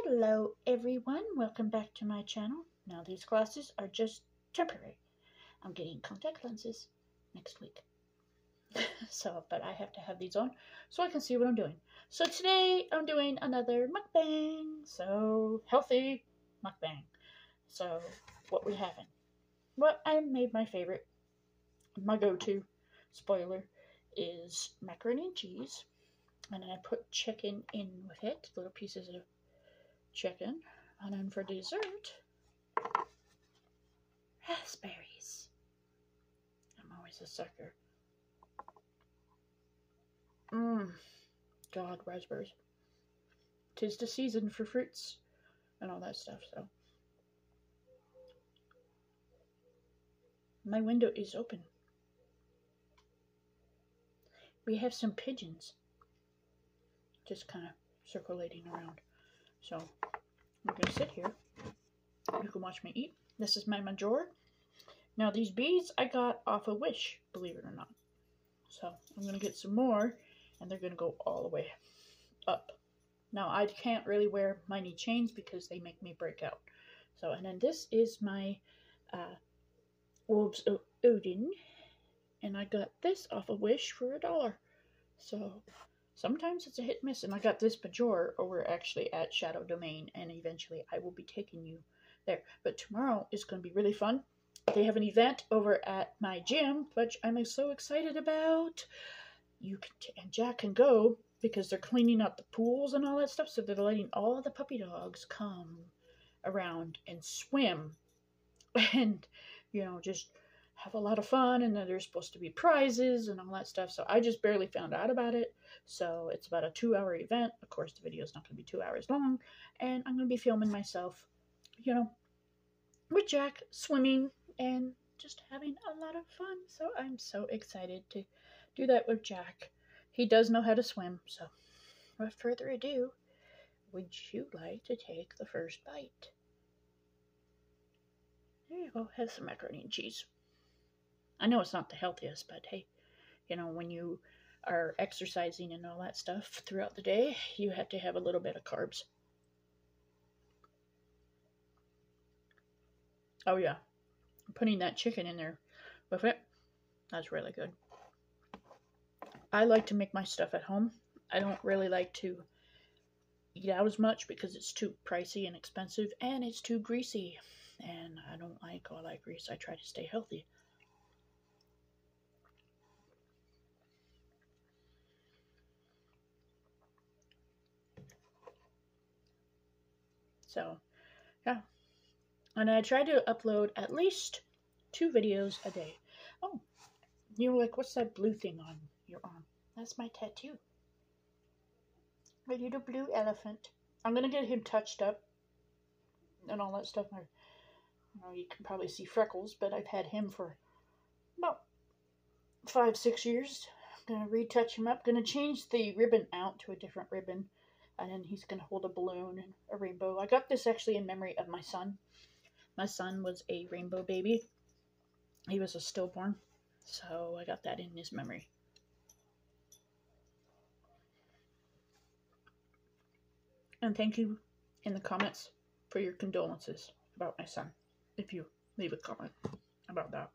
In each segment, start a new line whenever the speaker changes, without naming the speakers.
Hello everyone, welcome back to my channel. Now these glasses are just temporary. I'm getting contact lenses next week. But I have to have these on so I can see what I'm doing. So today I'm doing another mukbang. So healthy mukbang. So what we having? Well, I made my favorite, my go-to, spoiler, is macaroni and cheese. And I put chicken in with it, little pieces of chicken. And then for dessert, raspberries. I'm always a sucker. God, raspberries. 'Tis the season for fruits and all that stuff, so. My window is open. We have some pigeons just kind of circulating around. So I'm going to sit here. You can watch me eat. This is my major. Now these beads I got off a Wish, believe it or not. So I'm going to get some more, and they're going to go all the way up. Now I can't really wear my knee chains because they make me break out. So, and then this is my Orbs of Odin, and I got this off a Wish for $1. So sometimes it's a hit and miss, and I got this major over actually at Shadow Domain, and eventually I will be taking you there. But tomorrow is going to be really fun. They have an event over at my gym, which I'm so excited about. You can and Jack can go because they're cleaning up the pools and all that stuff, so they're letting all the puppy dogs come around and swim and, you know, just have a lot of fun. And then there's supposed to be prizes and all that stuff. So I just barely found out about it. So it's about a 2-hour event. Of course, the video is not going to be 2 hours long, and I'm going to be filming myself, you know, with Jack swimming and just having a lot of fun. So I'm so excited to do that with Jack. He does know how to swim. So without further ado, would you like to take the first bite? There you go. Have some macaroni and cheese. I know it's not the healthiest, but hey, you know, when you are exercising and all that stuff throughout the day, you have to have a little bit of carbs. Oh yeah, putting that chicken in there with it, that's really good. I like to make my stuff at home. I don't really like to eat out as much because it's too pricey and expensive, and it's too greasy, and I don't like all that grease. I try to stay healthy. So yeah, and I try to upload at least 2 videos a day. Oh, you're like, what's that blue thing on your arm? That's my tattoo. A little blue elephant. I'm gonna get him touched up and all that stuff. You know, you can probably see freckles, but I've had him for about 5-6 years. I'm gonna retouch him up. Gonna change the ribbon out to a different ribbon, and then he's gonna hold a balloon and a rainbow. I got this actually in memory of my son. My son was a rainbow baby. He was a stillborn, so I got that in his memory. And thank you in the comments for your condolences about my son, if you leave a comment about that.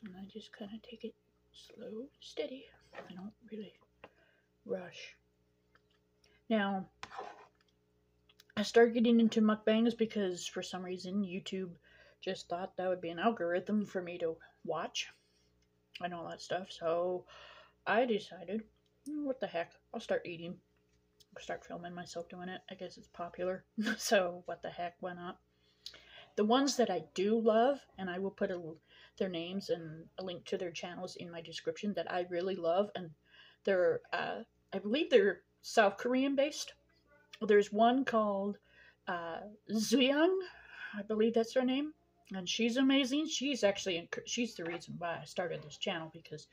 And I just kind of take it slow, steady. I don't really rush. Now, I started getting into mukbangs because for some reason YouTube just thought that would be an algorithm for me to watch and all that stuff. So I decided, what the heck, I'll start eating. I'll start filming myself doing it. I guess it's popular. So what the heck, why not? The ones that I do love, and I will put their names and a link to their channels in my description, that I really love, and they're, I believe they're South Korean based. There's one called Zuyang, I believe that's her name, and she's amazing. She's the reason why I started this channel, because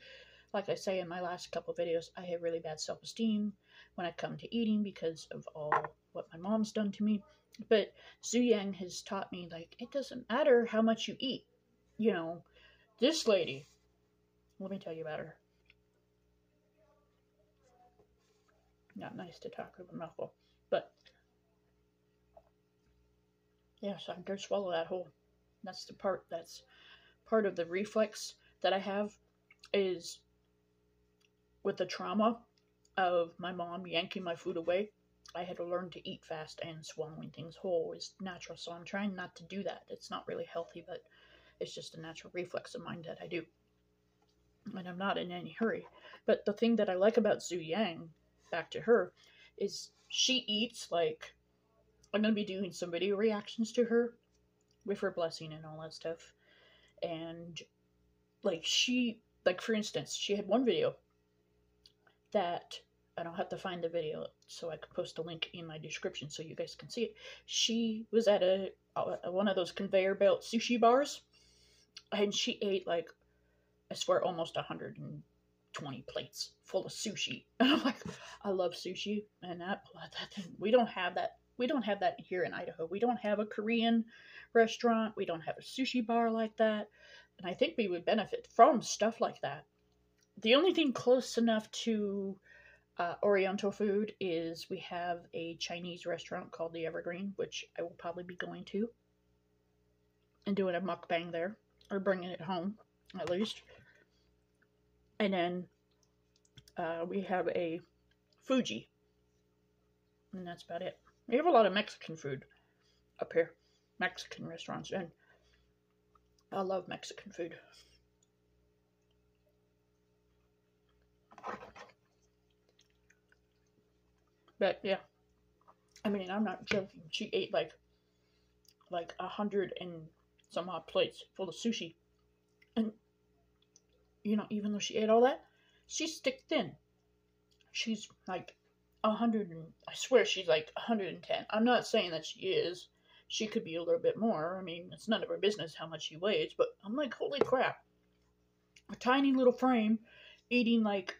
like I say in my last couple of videos, I have really bad self-esteem when I come to eating because of all what my mom's done to me. But Zuyang has taught me, like, it doesn't matter how much you eat. You know, this lady, let me tell you about her. Not nice to talk with a mouthful. But, yeah, so I could swallow that whole. That's part of the reflex that I have is with the trauma of my mom yanking my food away. I had to learn to eat fast, and swallowing things whole is natural, so I'm trying not to do that. It's not really healthy, but it's just a natural reflex of mine that I do. And I'm not in any hurry. But the thing that I like about Zhu Yang, back to her, is she eats like, I'm going to be doing some video reactions to her with her blessing and all that stuff. And like for instance, she had one video that, and I'll have to find the video so I can post a link in my description so you guys can see it. She was at one of those conveyor belt sushi bars, and she ate like, I swear, almost 120 plates full of sushi. And I'm like, I love sushi, and that thing, we don't have that. We don't have that here in Idaho. We don't have a Korean restaurant. We don't have a sushi bar like that. And I think we would benefit from stuff like that. The only thing close enough to Oriental food is we have a Chinese restaurant called the Evergreen, which I will probably be going to and doing a mukbang there, or bringing it home at least. And then we have a Fuji, and that's about it. We have a lot of Mexican food up here, Mexican restaurants, and I love Mexican food. But yeah, I mean, I'm not joking. She ate like 100 and some odd plates full of sushi, and you know, even though she ate all that, she's stick thin. She's like 100, and I swear she's like 110. I'm not saying that she is. She could be a little bit more. I mean, it's none of her business how much she weighs, but I'm like, holy crap. A tiny little frame eating like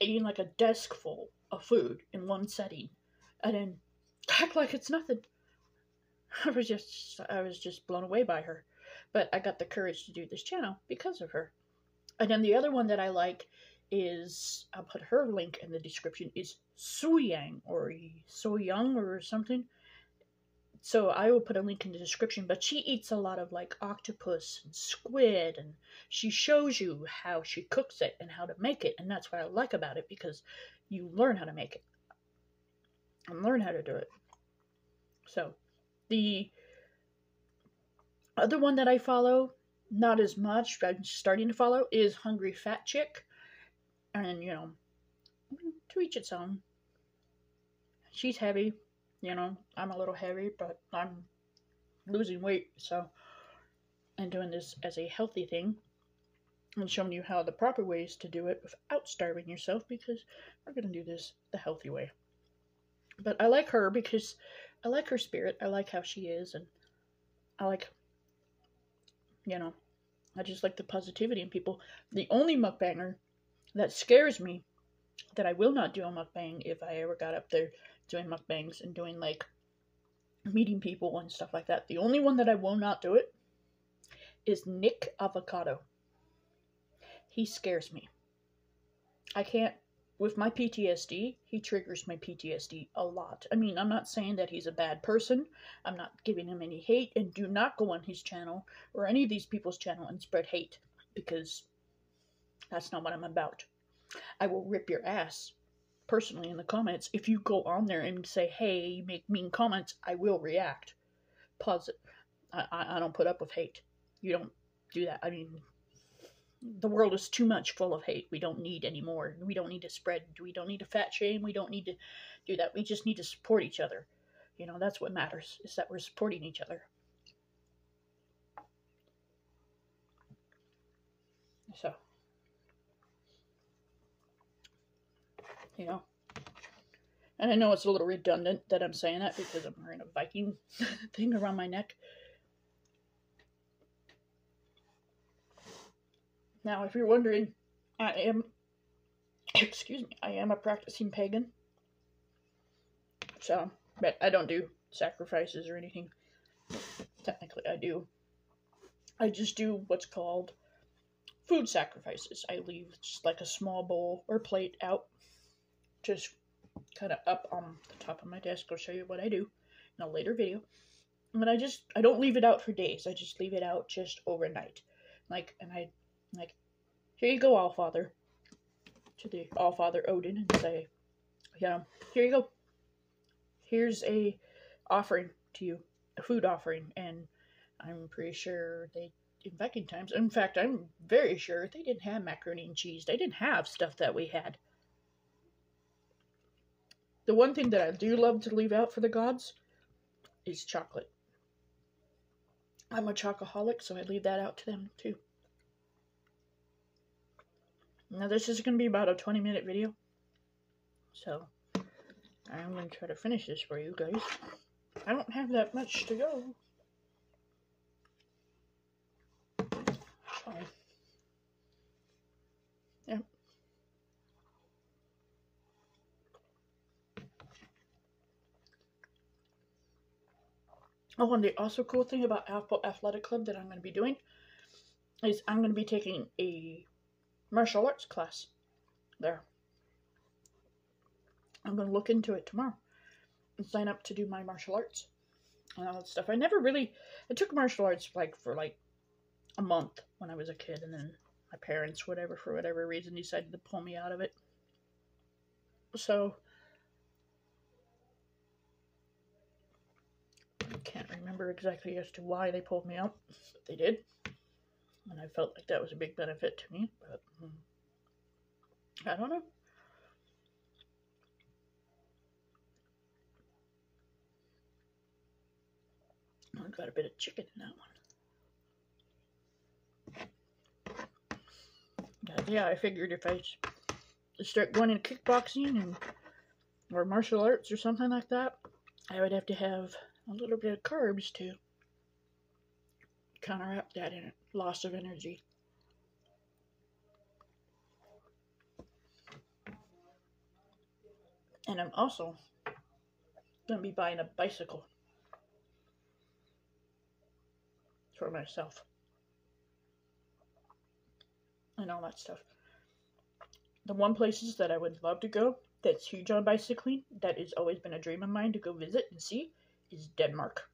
a desk full of food in one setting, and then act like it's nothing. I was just blown away by her. But I got the courage to do this channel because of her. And then the other one that I like is, I'll put her link in the description, is Suyang or Soyoung or something. So I will put a link in the description, but she eats a lot of like octopus and squid, and she shows you how she cooks it and how to make it, and that's what I like about it, because you learn how to make it and learn how to do it. So the other one that I follow, not as much, but I'm starting to follow, is Hungry Fat Chick. And, you know, to each its own. She's heavy, you know, I'm a little heavy, but I'm losing weight, so I'm doing this as a healthy thing and showing you how the proper ways to do it without starving yourself, because we're going to do this the healthy way. But I like her because I like her spirit, I like how she is, and I like, you know, I just like the positivity in people. The only mukbanger that scares me, that I will not do a mukbang if I ever got up there doing mukbangs and doing like meeting people and stuff like that. The only one that I will not do it is Nick Avocado. He scares me. I can't, with my PTSD, he triggers my PTSD a lot. I mean, I'm not saying that he's a bad person. I'm not giving him any hate, and do not go on his channel or any of these people's channel and spread hate, because that's not what I'm about. I will rip your ass personally in the comments. If you go on there and say, hey, you make mean comments, I will react. Pause it. I don't put up with hate. You don't do that. I mean, the world is too much full of hate. We don't need any more. We don't need to spread. We don't need to fat shame. We don't need to do that. We just need to support each other. You know, that's what matters, is that we're supporting each other. So, you know, and I know it's a little redundant that I'm saying that because I'm wearing a Viking thing around my neck. Now, if you're wondering, I am a practicing pagan. So, but I don't do sacrifices or anything. Technically, I do. I just do what's called food sacrifices. I leave just like a small bowl or plate out, just kind of up on the top of my desk. I'll show you what I do in a later video. But I don't leave it out for days. I just leave it out just overnight. And I, here you go, Allfather, to the Allfather Odin, and say, here you go. Here's a offering to you, a food offering. And I'm pretty sure in Viking times, in fact, I'm very sure they didn't have macaroni and cheese. They didn't have stuff that we had. The one thing that I do love to leave out for the gods is chocolate. I'm a chocoholic, so I leave that out to them too. Now this is going to be about a 20-minute video, so I'm going to try to finish this for you guys. I don't have that much to go. So, yeah. Oh, and the also cool thing about Apple Athletic Club that I'm going to be doing is I'm going to be taking a martial arts class there. I'm going to look into it tomorrow and sign up to do my martial arts and all that stuff. I took martial arts for a month when I was a kid, and then my parents, for whatever reason, decided to pull me out of it. So, I can't remember exactly as to why they pulled me out, but they did. And I felt like that was a big benefit to me, but I don't know. I got a bit of chicken in that one. Yeah, I figured if I start going into kickboxing or martial arts or something like that, I would have to have a little bit of carbs to counteract that loss of energy. And I'm also going to be buying a bicycle for myself and all that stuff. The one places that I would love to go that's huge on bicycling, that has always been a dream of mine to go visit and see, is Denmark.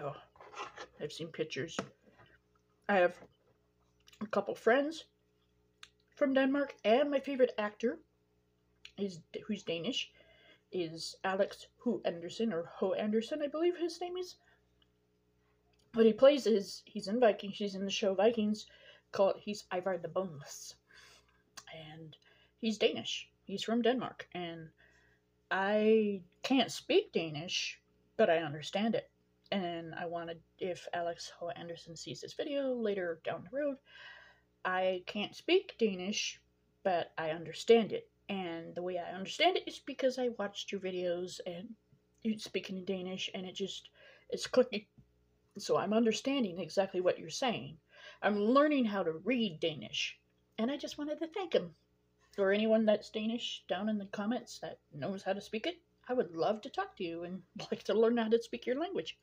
Oh, I've seen pictures. I have a couple friends from Denmark, and my favorite actor who's Danish is Alex Ho Anderson, or Ho Anderson, I believe his name is. What he plays is, he's in Vikings, he's in the show Vikings, he's Ivar the Boneless. And he's Danish. He's from Denmark. And I can't speak Danish, but I understand it. And I wanted, if Alex Ho Anderson sees this video later down the road, I can't speak Danish, but I understand it. And the way I understand it is because I watched your videos and you speaking in Danish, and it's clicking. So I'm understanding exactly what you're saying. I'm learning how to read Danish. And I just wanted to thank him. Or anyone that's Danish down in the comments that knows how to speak it. I would love to talk to you and like to learn how to speak your language.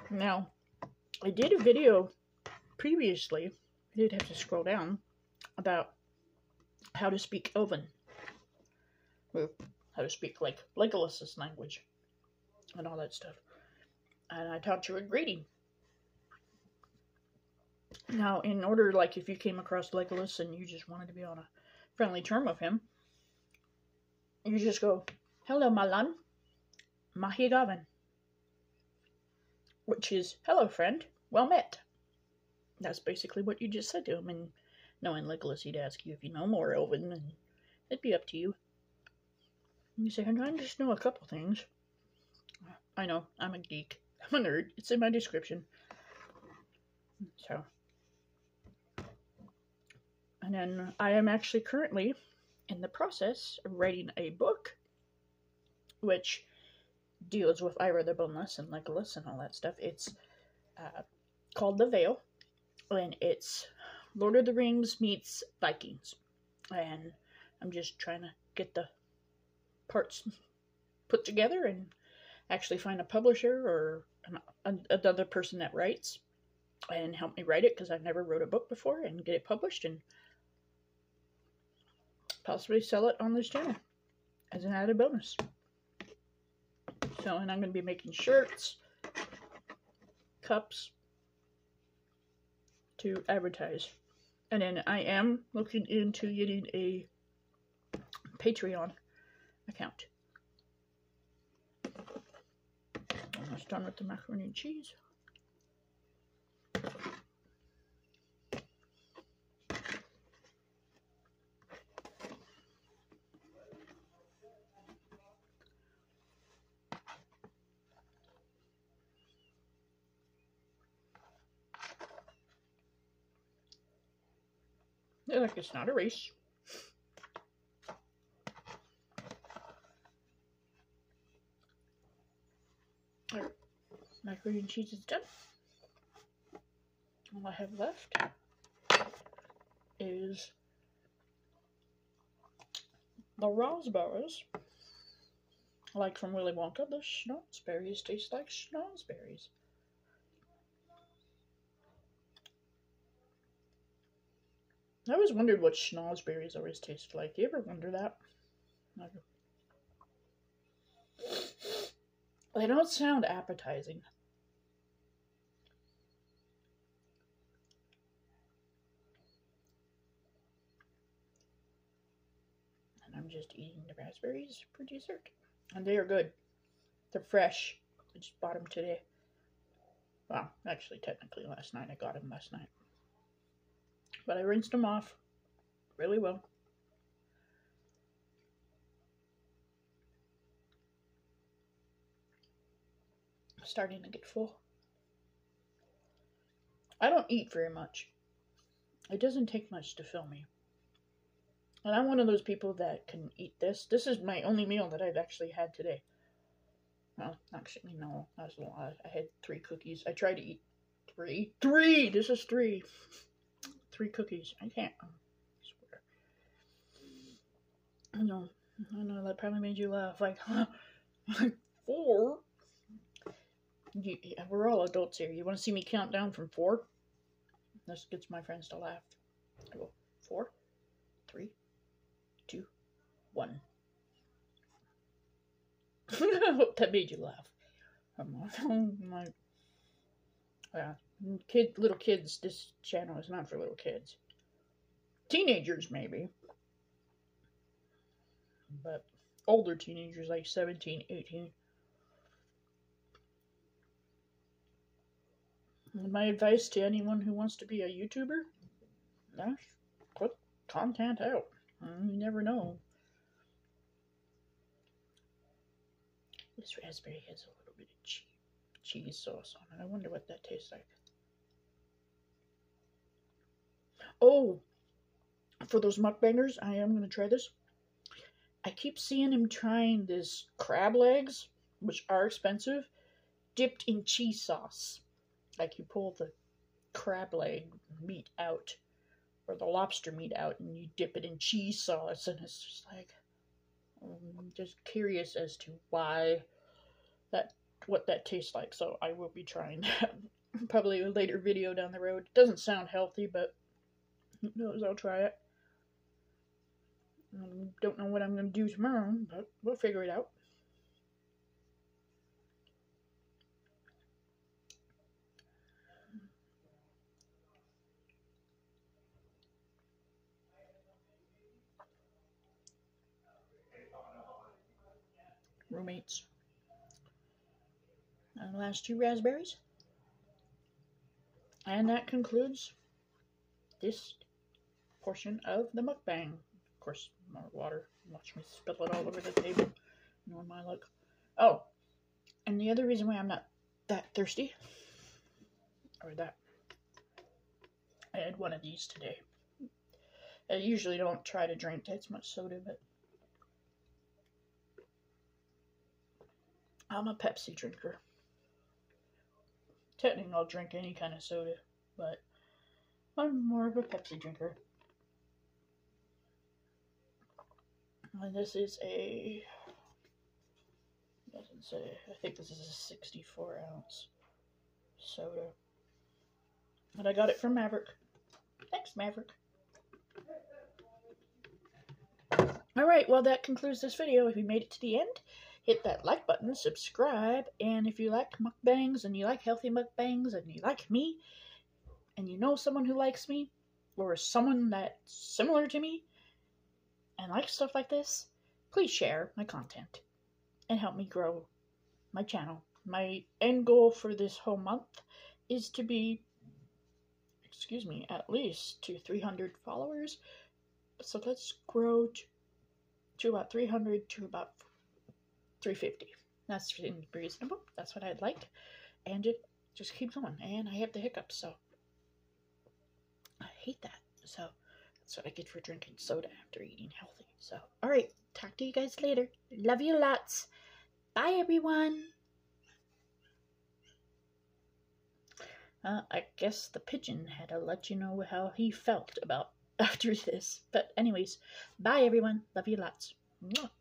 Now, I did a video previously, I did have to scroll down, about how to speak Elven. How to speak like Legolas's language. And all that stuff. And I taught you a greeting. Now, in order, like, if you came across Legolas and you just wanted to be on a friendly term with him, you just go, "Hello, Malan, Mahi Gavin," which is, "Hello, friend, well met." That's basically what you just said to him, and knowing Legolas, he'd ask you if you know more Elven, and it'd be up to you. And you say, "I just know a couple things." I know, I'm a geek. I'm a nerd. It's in my description. So, and then I am actually currently in the process of writing a book which deals with Ivar the Boneless and Legolas and all that stuff. It's called The Veil, and it's Lord of the Rings meets Vikings. And I'm just trying to get the parts put together and actually find a publisher or another person that writes and help me write it, because I've never wrote a book before, and get it published. And possibly sell it on this channel as an added bonus. So, and I'm going to be making shirts, cups to advertise. And then I am looking into getting a Patreon account. Almost done with the macaroni and cheese. Like it's not a race. Alright, macaroni and cheese is done. All I have left is the raspberries. Like from Willy Wonka, the schnozberries taste like schnozberries. I always wondered what schnozberries always taste like. You ever wonder that? They don't sound appetizing. And I'm just eating the raspberries for dessert. And they are good. They're fresh. I just bought them today. Well, actually, technically last night. I got them last night. But I rinsed them off really well. Starting to get full. I don't eat very much. It doesn't take much to fill me. And I'm one of those people that can eat this. This is my only meal that I've actually had today. Well, actually, no. That's a lot. I had 3 cookies. I tried to eat 3. 3! This is 3. 3 cookies. I can't. I swear. I know, that probably made you laugh. Like, 4? Yeah, we're all adults here. You want to see me count down from 4? This gets my friends to laugh. I go 4, 3, 2, 1. I hope that made you laugh. Oh my. Yeah, little kids. This channel is not for little kids. Teenagers maybe, but older teenagers like 17, 18. My advice to anyone who wants to be a YouTuber, put content out. You never know. This raspberry has a little bit of cheese sauce on it. I wonder what that tastes like. Oh, for those mukbangers, I am going to try this. I keep seeing him trying this crab legs, which are expensive, dipped in cheese sauce. Like you pull the crab leg meat out, or the lobster meat out, and you dip it in cheese sauce, and it's just like, I'm just curious as to what that tastes like. So I will be trying that. Probably a later video down the road. It doesn't sound healthy, but who knows, I'll try it. Don't know what I'm going to do tomorrow, but we'll figure it out. Roommates. And the last 2 raspberries. And that concludes this portion of the mukbang. Of course, more water. Watch me spill it all over the table. Nor my luck. Oh, and the other reason why I'm not that thirsty, or that, I had one of these today. I usually don't try to drink that much soda, but I'm a Pepsi drinker. Technically, I'll drink any kind of soda, but I'm more of a Pepsi drinker. And this is doesn't say, I think this is a 64-ounce soda. And I got it from Maverick. Thanks, Maverick. Alright, well that concludes this video. If you made it to the end, hit that like button, subscribe, and if you like mukbangs and you like healthy mukbangs and you like me, and you know someone who likes me, or someone that's similar to me and likes stuff like this, please share my content and help me grow my channel. My end goal for this whole month is to be, at least to 300 followers. So let's grow to about 300 to about 350. That's reasonable. That's what I'd like. And it just keep going. And I have the hiccups, so I hate that. So that's what I get for drinking soda after eating healthy. So, alright, talk to you guys later. Love you lots. Bye, everyone. I guess the pigeon had to let you know how he felt about after this. But anyways, bye, everyone. Love you lots. Mwah.